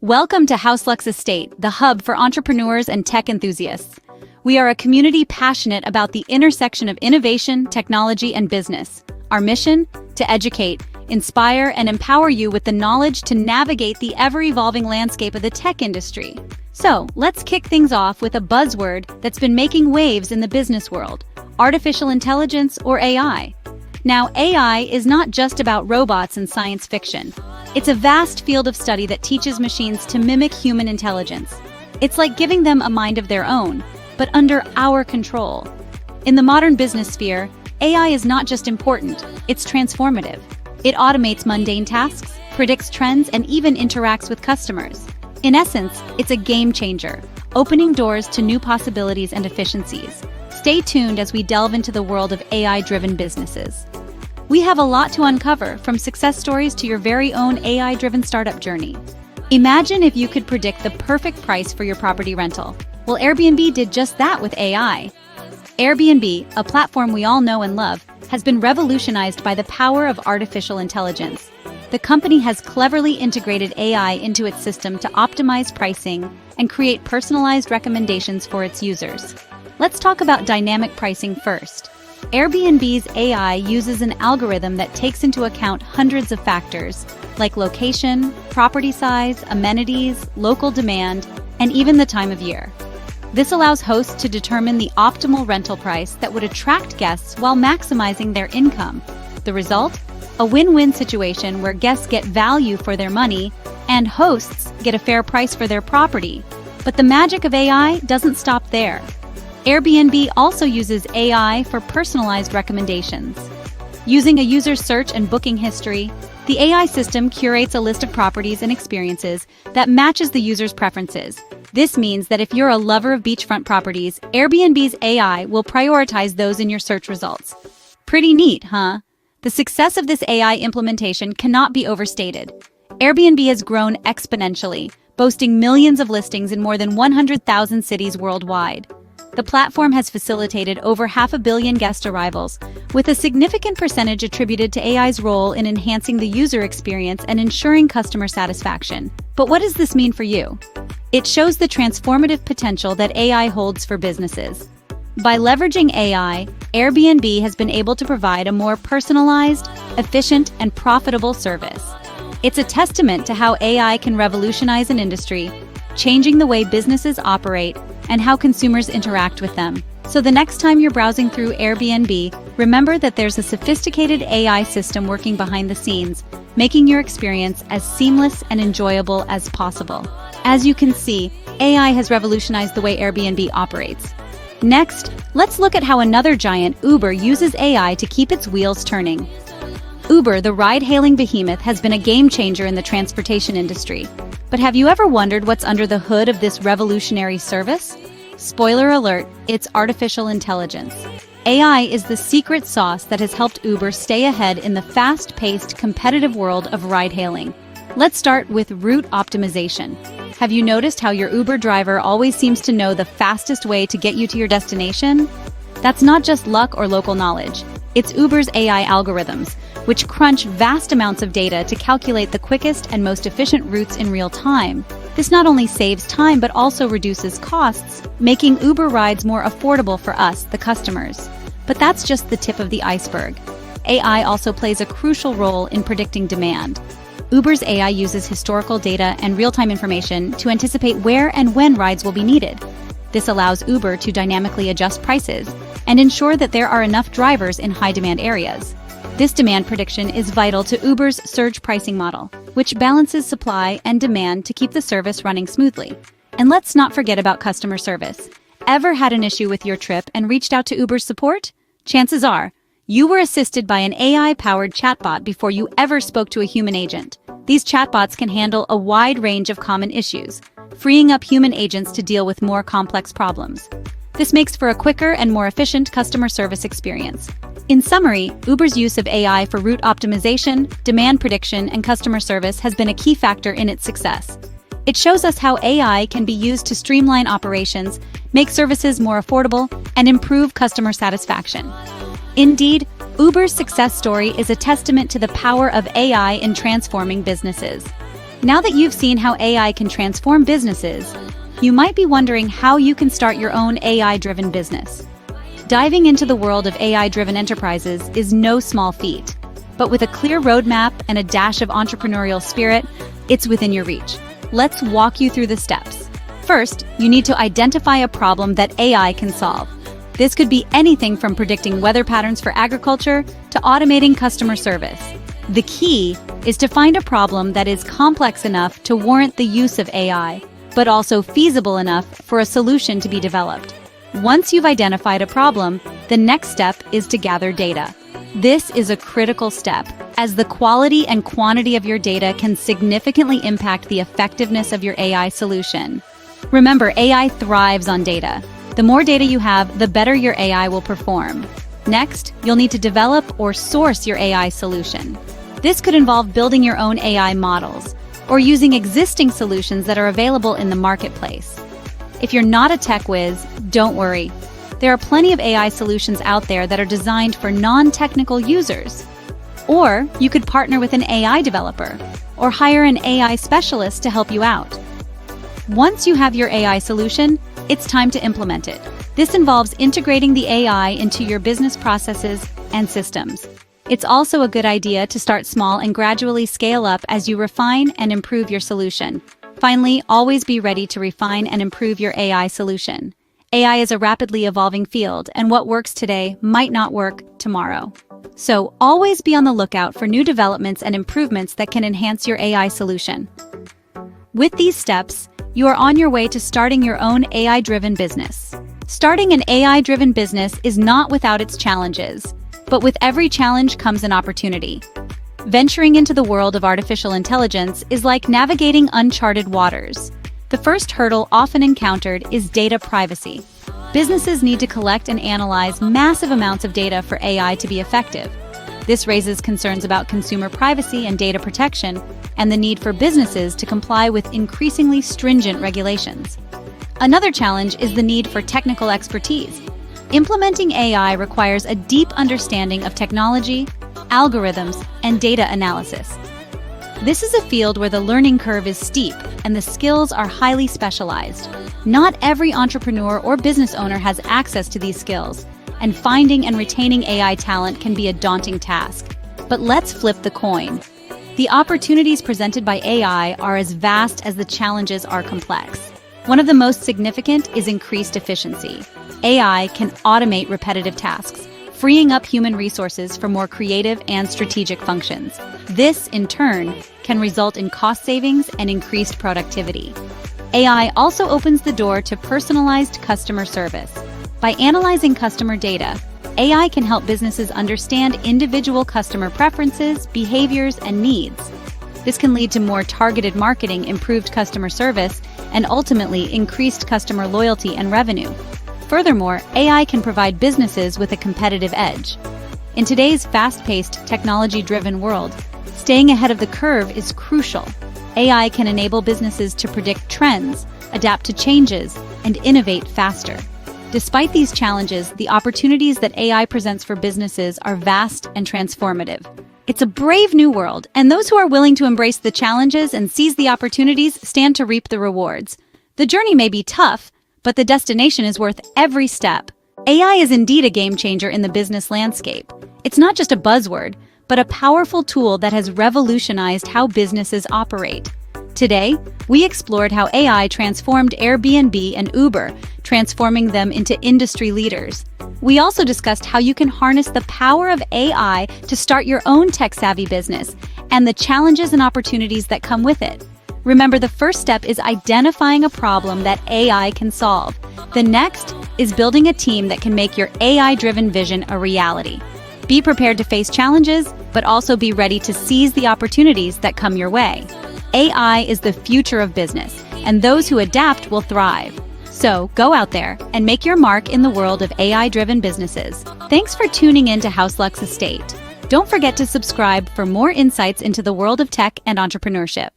Welcome to HouseLux Estate, the hub for entrepreneurs and tech enthusiasts. We are a community passionate about the intersection of innovation, technology, and business. Our mission? To educate, inspire, and empower you with the knowledge to navigate the ever-evolving landscape of the tech industry. So, let's kick things off with a buzzword that's been making waves in the business world: artificial intelligence, or AI. Now, AI is not just about robots and science fiction. It's a vast field of study that teaches machines to mimic human intelligence. It's like giving them a mind of their own, but under our control. In the modern business sphere, AI is not just important, it's transformative. It automates mundane tasks, predicts trends, and even interacts with customers. In essence, it's a game changer, opening doors to new possibilities and efficiencies. Stay tuned as we delve into the world of AI-driven businesses. We have a lot to uncover, from success stories to your very own AI-driven startup journey. Imagine if you could predict the perfect price for your property rental. Well, Airbnb did just that with AI. Airbnb, a platform we all know and love, has been revolutionized by the power of artificial intelligence. The company has cleverly integrated AI into its system to optimize pricing and create personalized recommendations for its users. Let's talk about dynamic pricing first. Airbnb's AI uses an algorithm that takes into account hundreds of factors, like location, property size, amenities, local demand, and even the time of year. This allows hosts to determine the optimal rental price that would attract guests while maximizing their income. The result? A win-win situation where guests get value for their money and hosts get a fair price for their property. But the magic of AI doesn't stop there. Airbnb also uses AI for personalized recommendations. Using a user's search and booking history, the AI system curates a list of properties and experiences that matches the user's preferences. This means that if you're a lover of beachfront properties, Airbnb's AI will prioritize those in your search results. Pretty neat, huh? The success of this AI implementation cannot be overstated. Airbnb has grown exponentially, boasting millions of listings in more than 100,000 cities worldwide. The platform has facilitated over 500 million guest arrivals, with a significant percentage attributed to AI's role in enhancing the user experience and ensuring customer satisfaction. But what does this mean for you? It shows the transformative potential that AI holds for businesses. By leveraging AI, Airbnb has been able to provide a more personalized, efficient, and profitable service. It's a testament to how AI can revolutionize an industry, changing the way businesses operate and how consumers interact with them. So the next time you're browsing through Airbnb, remember that there's a sophisticated AI system working behind the scenes, making your experience as seamless and enjoyable as possible. As you can see, AI has revolutionized the way Airbnb operates. Next, let's look at how another giant, Uber, uses AI to keep its wheels turning. Uber, the ride-hailing behemoth, has been a game-changer in the transportation industry. But have you ever wondered what's under the hood of this revolutionary service? Spoiler alert, it's artificial intelligence. AI is the secret sauce that has helped Uber stay ahead in the fast-paced, competitive world of ride-hailing. Let's start with route optimization. Have you noticed how your Uber driver always seems to know the fastest way to get you to your destination? That's not just luck or local knowledge. It's Uber's AI algorithms, which crunch vast amounts of data to calculate the quickest and most efficient routes in real time. This not only saves time but also reduces costs, making Uber rides more affordable for us, the customers. But that's just the tip of the iceberg. AI also plays a crucial role in predicting demand. Uber's AI uses historical data and real-time information to anticipate where and when rides will be needed. This allows Uber to dynamically adjust prices and ensure that there are enough drivers in high-demand areas. This demand prediction is vital to Uber's surge pricing model, which balances supply and demand to keep the service running smoothly. And let's not forget about customer service. Ever had an issue with your trip and reached out to Uber's support? Chances are, you were assisted by an AI-powered chatbot before you ever spoke to a human agent. These chatbots can handle a wide range of common issues, freeing up human agents to deal with more complex problems. This makes for a quicker and more efficient customer service experience. In summary, Uber's use of AI for route optimization, demand prediction, and customer service has been a key factor in its success. It shows us how AI can be used to streamline operations, make services more affordable, and improve customer satisfaction. Indeed, Uber's success story is a testament to the power of AI in transforming businesses. Now that you've seen how AI can transform businesses, you might be wondering how you can start your own AI-driven business. Diving into the world of AI-driven enterprises is no small feat, but with a clear roadmap and a dash of entrepreneurial spirit, it's within your reach. Let's walk you through the steps. First, you need to identify a problem that AI can solve. This could be anything from predicting weather patterns for agriculture to automating customer service. The key is to find a problem that is complex enough to warrant the use of AI, but also feasible enough for a solution to be developed. Once you've identified a problem, the next step is to gather data. This is a critical step, as the quality and quantity of your data can significantly impact the effectiveness of your AI solution. Remember, AI thrives on data. The more data you have, the better your AI will perform. Next, you'll need to develop or source your AI solution. This could involve building your own AI models, or using existing solutions that are available in the marketplace. If you're not a tech whiz, don't worry. There are plenty of AI solutions out there that are designed for non-technical users. Or you could partner with an AI developer, or hire an AI specialist to help you out. Once you have your AI solution, it's time to implement it. This involves integrating the AI into your business processes and systems. It's also a good idea to start small and gradually scale up as you refine and improve your solution. Finally, always be ready to refine and improve your AI solution. AI is a rapidly evolving field, and what works today might not work tomorrow. So always be on the lookout for new developments and improvements that can enhance your AI solution. With these steps, you are on your way to starting your own AI-driven business. Starting an AI-driven business is not without its challenges, but with every challenge comes an opportunity. Venturing into the world of artificial intelligence is like navigating uncharted waters. The first hurdle often encountered is data privacy. Businesses need to collect and analyze massive amounts of data for AI to be effective. This raises concerns about consumer privacy and data protection, and the need for businesses to comply with increasingly stringent regulations. Another challenge is the need for technical expertise. Implementing AI requires a deep understanding of technology, algorithms, and data analysis. This is a field where the learning curve is steep and the skills are highly specialized. Not every entrepreneur or business owner has access to these skills, and finding and retaining AI talent can be a daunting task. But let's flip the coin. The opportunities presented by AI are as vast as the challenges are complex. One of the most significant is increased efficiency. AI can automate repetitive tasks, freeing up human resources for more creative and strategic functions. This, in turn, can result in cost savings and increased productivity. AI also opens the door to personalized customer service. By analyzing customer data, AI can help businesses understand individual customer preferences, behaviors, and needs. This can lead to more targeted marketing, improved customer service, and ultimately increased customer loyalty and revenue. Furthermore, AI can provide businesses with a competitive edge. In today's fast-paced, technology-driven world, staying ahead of the curve is crucial. AI can enable businesses to predict trends, adapt to changes, and innovate faster. Despite these challenges, the opportunities that AI presents for businesses are vast and transformative. It's a brave new world, and those who are willing to embrace the challenges and seize the opportunities stand to reap the rewards. The journey may be tough, but the destination is worth every step. AI is indeed a game changer in the business landscape. It's not just a buzzword, but a powerful tool that has revolutionized how businesses operate. Today, we explored how AI transformed Airbnb and Uber, transforming them into industry leaders. We also discussed how you can harness the power of AI to start your own tech-savvy business and the challenges and opportunities that come with it. Remember, the first step is identifying a problem that AI can solve. The next is building a team that can make your AI-driven vision a reality. Be prepared to face challenges, but also be ready to seize the opportunities that come your way. AI is the future of business, and those who adapt will thrive. So go out there and make your mark in the world of AI-driven businesses. Thanks for tuning in to HouseLuxe Estate. Don't forget to subscribe for more insights into the world of tech and entrepreneurship.